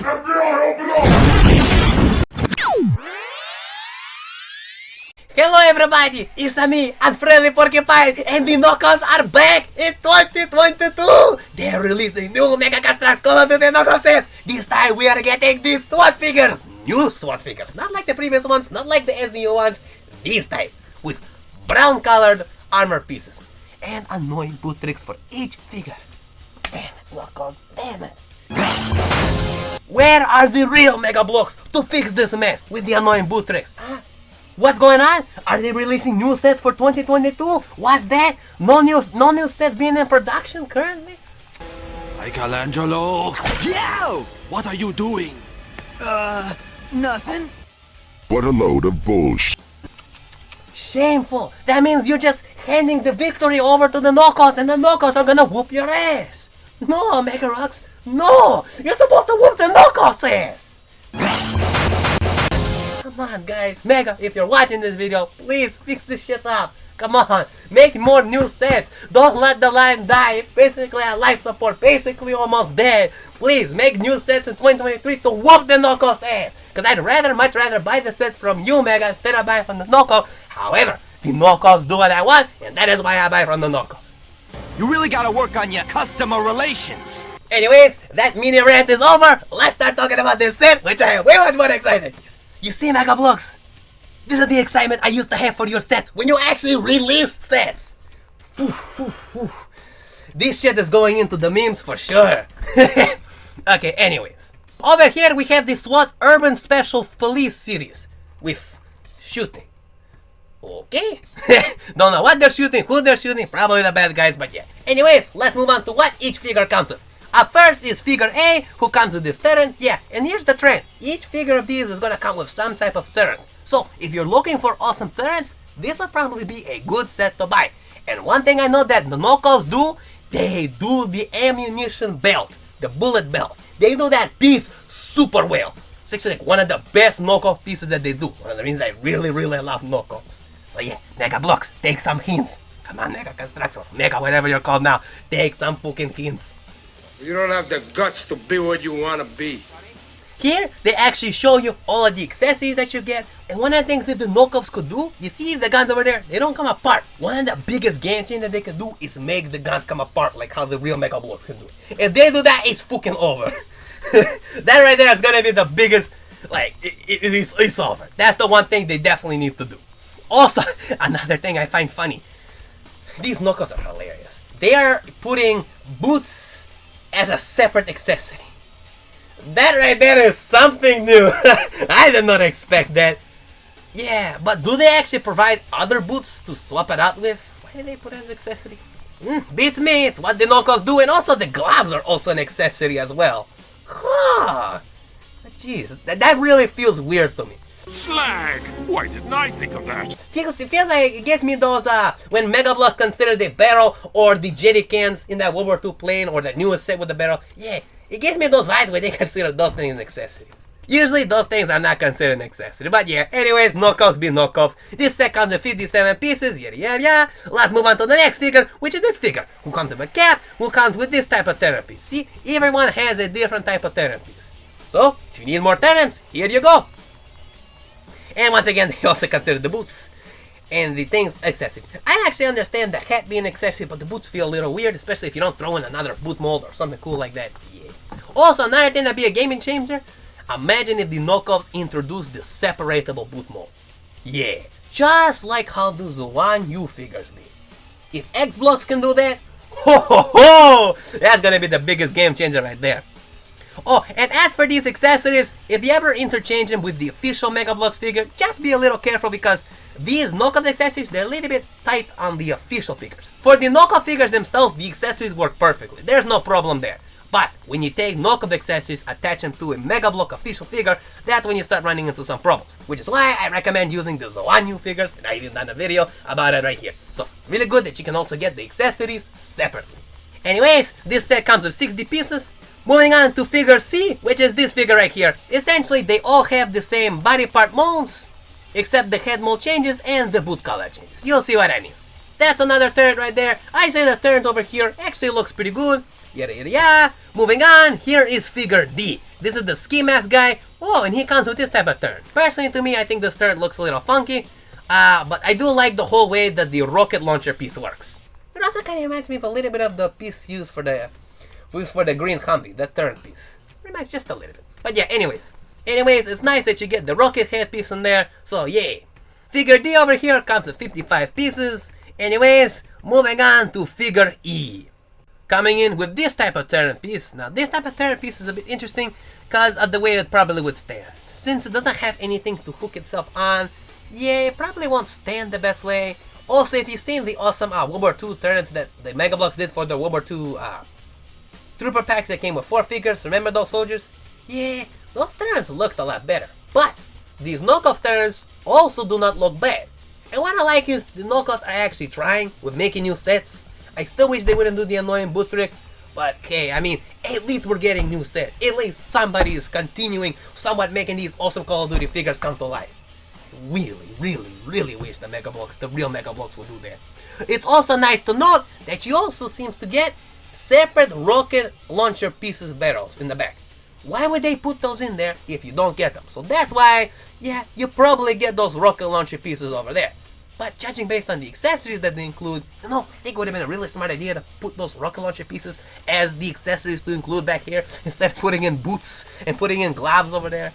FBI, open up! Hello everybody, it's me, Unfriendly Porcupine, and the knockouts are back in 2022! They're releasing new Mega Construx Call of Duty knockout sets! This time we are getting these SWAT figures! New SWAT figures, not like the previous ones, not like the SDO ones, this time, with brown colored armor pieces, and annoying boot tricks for each figure. Damn it, knockouts, damn it! Where are the real Mega BLOKS to fix this mess with the annoying boot tricks? Huh? What's going on? Are they releasing new sets for 2022? What's that? No new sets being in production currently? Michelangelo! Yo! What are you doing? Nothing. What a load of bullshit. Shameful. That means you're just handing the victory over to the knockouts and the knockouts are gonna whoop your ass. No, Mega Rocks. No! You're supposed to whoop the knockouts' ass! Come on, guys. Mega, if you're watching this video, please fix this shit up. Come on. Make more new sets. Don't let the line die. It's basically a life support. Basically almost dead. Please, make new sets in 2023 to whoop the knockouts' ass. Because I'd much rather buy the sets from you, Mega, instead of buying from the knockout. However, the knockouts do what I want, and that is why I buy from the knockouts. You really gotta work on your customer relations. Anyways, that mini rant is over. Let's start talking about this set, which I am way much more excited. You see, Mega BLOKS, this is the excitement I used to have for your sets when you actually released sets. This shit is going into the memes for sure. Okay, anyways. Over here we have the SWAT Urban Special Police series with shooting. Okay. Don't know what they're shooting, who they're shooting, probably the bad guys, but yeah. Anyways, let's move on to what each figure comes with. Up first is figure A, who comes with this turret. Yeah, and here's the trend. Each figure of these is gonna come with some type of turret. So, if you're looking for awesome turrets, this will probably be a good set to buy. And one thing I know that the knockouts do, they do the ammunition belt, the bullet belt. They do that piece super well. It's actually like one of the best knockoff pieces that they do. One of the reasons I really love knockoffs. So yeah, Mega BLOKS, take some hints. Come on, Mega Constructor, Mega whatever you're called now, take some fucking hints. You don't have the guts to be what you want to be. Here, they actually show you all of the accessories that you get, and one of the things that the knockoffs could do, you see the guns over there, they don't come apart. One of the biggest game changers that they could do is make the guns come apart like how the real Mega BLOKS can do. If they do that, it's fucking over. That right there is gonna be the biggest, like, it's over. That's the one thing they definitely need to do. Also, another thing I find funny, these knockoffs are hilarious. They are putting boots as a separate accessory. That right there is something new. I did not expect that. Yeah, but do they actually provide other boots to swap it out with? Why did they put it as an accessory? Beats me, it's what the knockouts do, and also the gloves are also an accessory as well. Huh. Jeez, that really feels weird to me. Slag! Why didn't I think of that? It feels like it gives me those when Mega BLOKS considered the barrel or the jerry cans in that World War II plane or the newest set with the barrel. Yeah, it gives me those vibes where they consider those things an accessory. Usually those things are not considered an accessory, but yeah, anyways, knockouts be knockouts. This set comes with 57 pieces, yeah. Let's move on to the next figure, which is this figure, who comes with a cap, who comes with this type of therapy. See, everyone has a different type of therapies. So, if you need more turrets, here you go. And once again, they also consider the boots and the things accessory. I actually understand the hat being accessory, but the boots feel a little weird, especially if you don't throw in another boot mold or something cool like that. Yeah. Also, another thing that'd be a gaming changer, imagine if the knockoffs introduced the separatable boot mold. Yeah, just like how the SWAT U figures did. If X BLOKS can do that, that's gonna be the biggest game changer right there. Oh, and as for these accessories, if you ever interchange them with the official Mega BLOKS figure, just be a little careful because these knockoff accessories, they're a little bit tight on the official figures. For the knockoff figures themselves, the accessories work perfectly. There's no problem there. But when you take knockoff accessories, attach them to a Mega BLOKS official figure, that's when you start running into some problems. Which is why I recommend using the SWAT U figures, and I even done a video about it right here. So it's really good that you can also get the accessories separately. Anyways, this set comes with 60 pieces. Moving on to figure C, which is this figure right here. Essentially, they all have the same body part molds, except the head mold changes and the boot color changes. You'll see what I mean. That's another turret right there. I say the turret over here actually looks pretty good. Yada yada yada. Moving on, here is figure D. This is the ski mask guy. Oh, and he comes with this type of turn. Personally, to me, I think this turn looks a little funky. But I do like the whole way that the rocket launcher piece works. It also kind of reminds me of a little bit of the piece used for the green Humvee, the turn piece. Reminds just a little bit. But yeah, anyways, it's nice that you get the rocket head piece in there. So yay. Figure D over here comes with 55 pieces. Anyways, moving on to figure E. Coming in with this type of turn piece. Now this type of turn piece is a bit interesting because of the way it probably would stand. Since it doesn't have anything to hook itself on, yeah, it probably won't stand the best way. Also, if you've seen the awesome World War II turrets that the Mega BLOKS did for the World War II trooper packs that came with 4 figures, remember those soldiers? Yeah, those turrets looked a lot better. But these knockoff turrets also do not look bad. And what I like is the knockoffs are actually trying with making new sets. I still wish they wouldn't do the annoying boot trick, but hey, I mean, at least we're getting new sets. At least somebody is continuing somewhat making these awesome Call of Duty figures come to life. Really wish the Mega BLOKS, the real Mega BLOKS, would do that. It's also nice to note that you also seems to get separate rocket launcher pieces barrels in the back. Why would they put those in there if you don't get them? So that's why, yeah, you probably get those rocket launcher pieces over there. But judging based on the accessories that they include, you know, I think it would have been a really smart idea to put those rocket launcher pieces as the accessories to include back here instead of putting in boots and putting in gloves over there.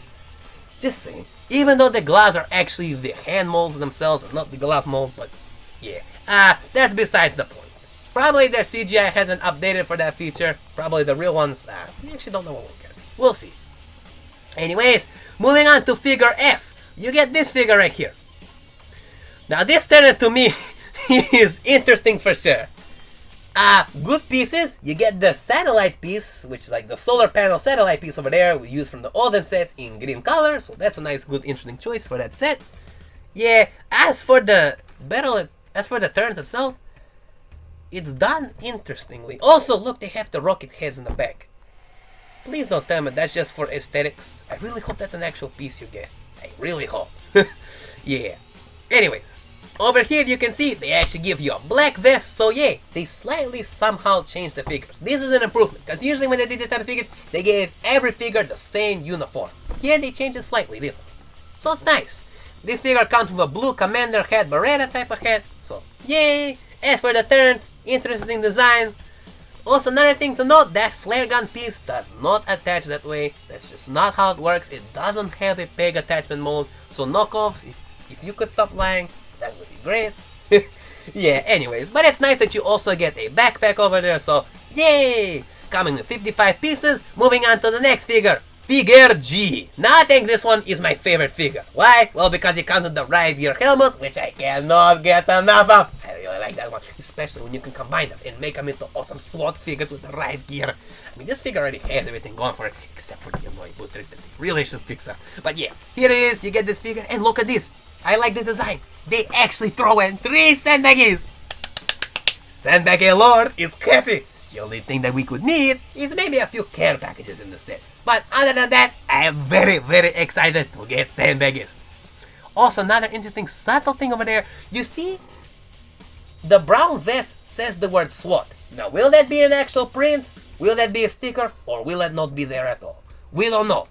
Just saying. Even though the gloves are actually the hand molds themselves and not the glove mold, but yeah. That's besides the point. Probably their CGI hasn't updated for that feature. Probably the real ones, we actually don't know what we'll get. We'll see. Anyways, moving on to figure F. You get this figure right here. Now this turn to me is interesting for sure. Good pieces. You get the satellite piece, which is like the solar panel satellite piece over there we use from the olden sets in green color. So that's a nice, good, interesting choice for that set. Yeah, as for the turn itself, it's done interestingly. Also, look, they have the rocket heads in the back. Please don't tell me that's just for aesthetics. I really hope that's an actual piece you get. I really hope. Yeah. Anyways, over here you can see they actually give you a black vest. So yeah, they slightly somehow changed the figures. This is an improvement, because usually when they did this type of figures, they gave every figure the same uniform. Here they changed it slightly different. So it's nice. This figure comes with a blue commander hat, Beretta type of hat. So yay! As for the turn, interesting design. Also, another thing to note, that flare gun piece does not attach that way. That's just not how it works. It doesn't have a peg attachment mode. So knockoff, if you could stop lying, that would be great. Yeah, anyways, but it's nice that you also get a backpack over there, so yay! Coming with 55 pieces, moving on to the next figure. Figure G. Now I think this one is my favorite figure. Why? Well, because it comes with the ride gear helmet, which I cannot get enough of. I really like that one, especially when you can combine them and make them into awesome SWAT figures with the ride gear. I mean, this figure already has everything going for it, except for the annoying boot trick that they really should fix up. But yeah, here it is, you get this figure, and look at this. I like this design. They actually throw in 3 sandbaggies. Sandbaggy Lord is happy. The only thing that we could need is maybe a few care packages in the set. But other than that, I am very excited to get sandbaggies. Also, another interesting subtle thing over there. You see, the brown vest says the word SWAT. Now, will that be an actual print? Will that be a sticker? Or will it not be there at all? We don't know.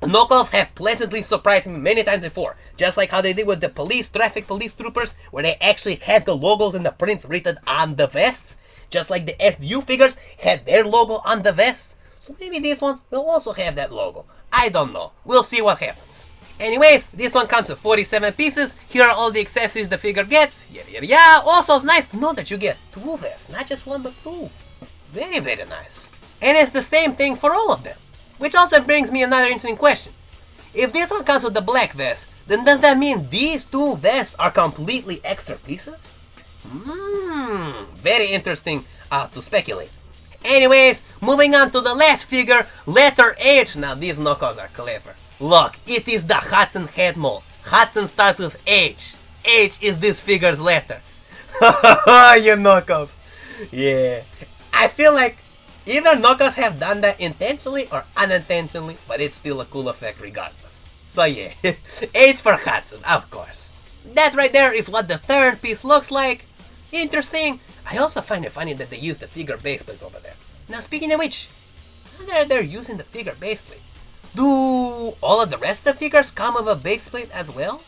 Knockoffs have pleasantly surprised me many times before. Just like how they did with the traffic police troopers, where they actually had the logos and the prints written on the vests. Just like the SDU figures had their logo on the vest. So maybe this one will also have that logo. I don't know. We'll see what happens. Anyways, this one comes with 47 pieces. Here are all the accessories the figure gets. Yeah. Also, it's nice to know that you get 2 vests. Not just 1, but 2. Very nice. And it's the same thing for all of them. Which also brings me another interesting question. If this one comes with the black vest, then does that mean these 2 vests are completely extra pieces? Very interesting to speculate. Anyways, moving on to the last figure, letter H. Now these knockoffs are clever. Look, it is the Hudson head mold. Hudson starts with H. H is this figure's letter. You knockoff. Yeah. I feel like either knockoffs have done that intentionally or unintentionally, but it's still a cool effect regardless. So yeah, H for Hudson, of course. That right there is what the third piece looks like. Interesting. I also find it funny that they use the figure base plate over there. Now speaking of which, now that they're using the figure base plate, do all of the rest of the figures come with a base plate as well?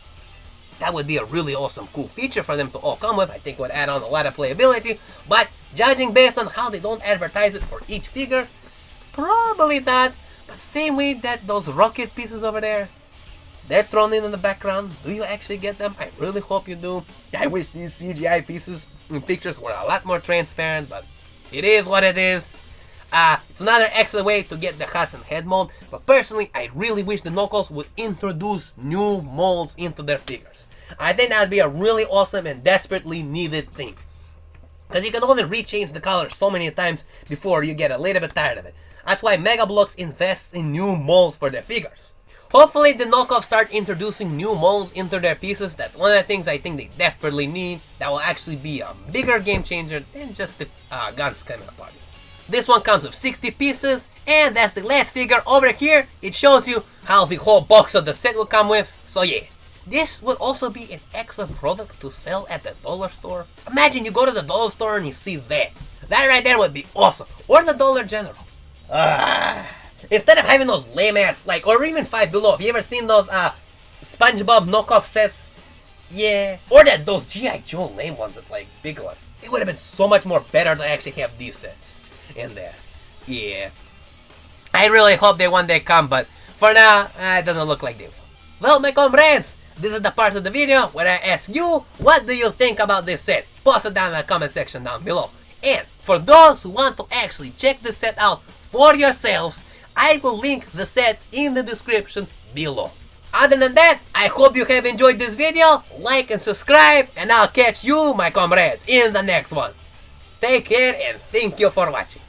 That would be a really awesome cool feature for them to all come with. I think it would add on a lot of playability, but judging based on how they don't advertise it for each figure, probably not. But same way that those rocket pieces over there, they're thrown in the background. Do you actually get them? I really hope you do. I wish these CGI pieces in pictures were a lot more transparent, but it is what it is. It's another excellent way to get the Hudson head mold, but personally, I really wish the knockoffs would introduce new molds into their figures. I think that would be a really awesome and desperately needed thing. Because you can only rechange the colors so many times before you get a little bit tired of it. That's why Mega BLOKS invests in new molds for their figures. Hopefully the knockoffs start introducing new molds into their pieces. That's one of the things I think they desperately need. That will actually be a bigger game changer than just the guns coming apart. This one comes with 60 pieces, and that's the last figure. Over here, it shows you how the whole box of the set will come with. So yeah, this would also be an excellent product to sell at the dollar store. Imagine you go to the dollar store and you see that. That right there would be awesome. Or the Dollar General. Instead of having those lame ass, like, or even Five Below. Have you ever seen those SpongeBob knockoff sets? Yeah. Or those G.I. Joe lame ones at like big ones. It would have been so much more better to actually have these sets in there. Yeah. I really hope they one day come, but for now, it doesn't look like they will. Well, my comrades, this is the part of the video where I ask you, what do you think about this set? Post it down in the comment section down below. And for those who want to actually check this set out for yourselves, I will link the set in the description below. Other than that, I hope you have enjoyed this video. Like and subscribe, and I'll catch you, my comrades, in the next one. Take care and thank you for watching.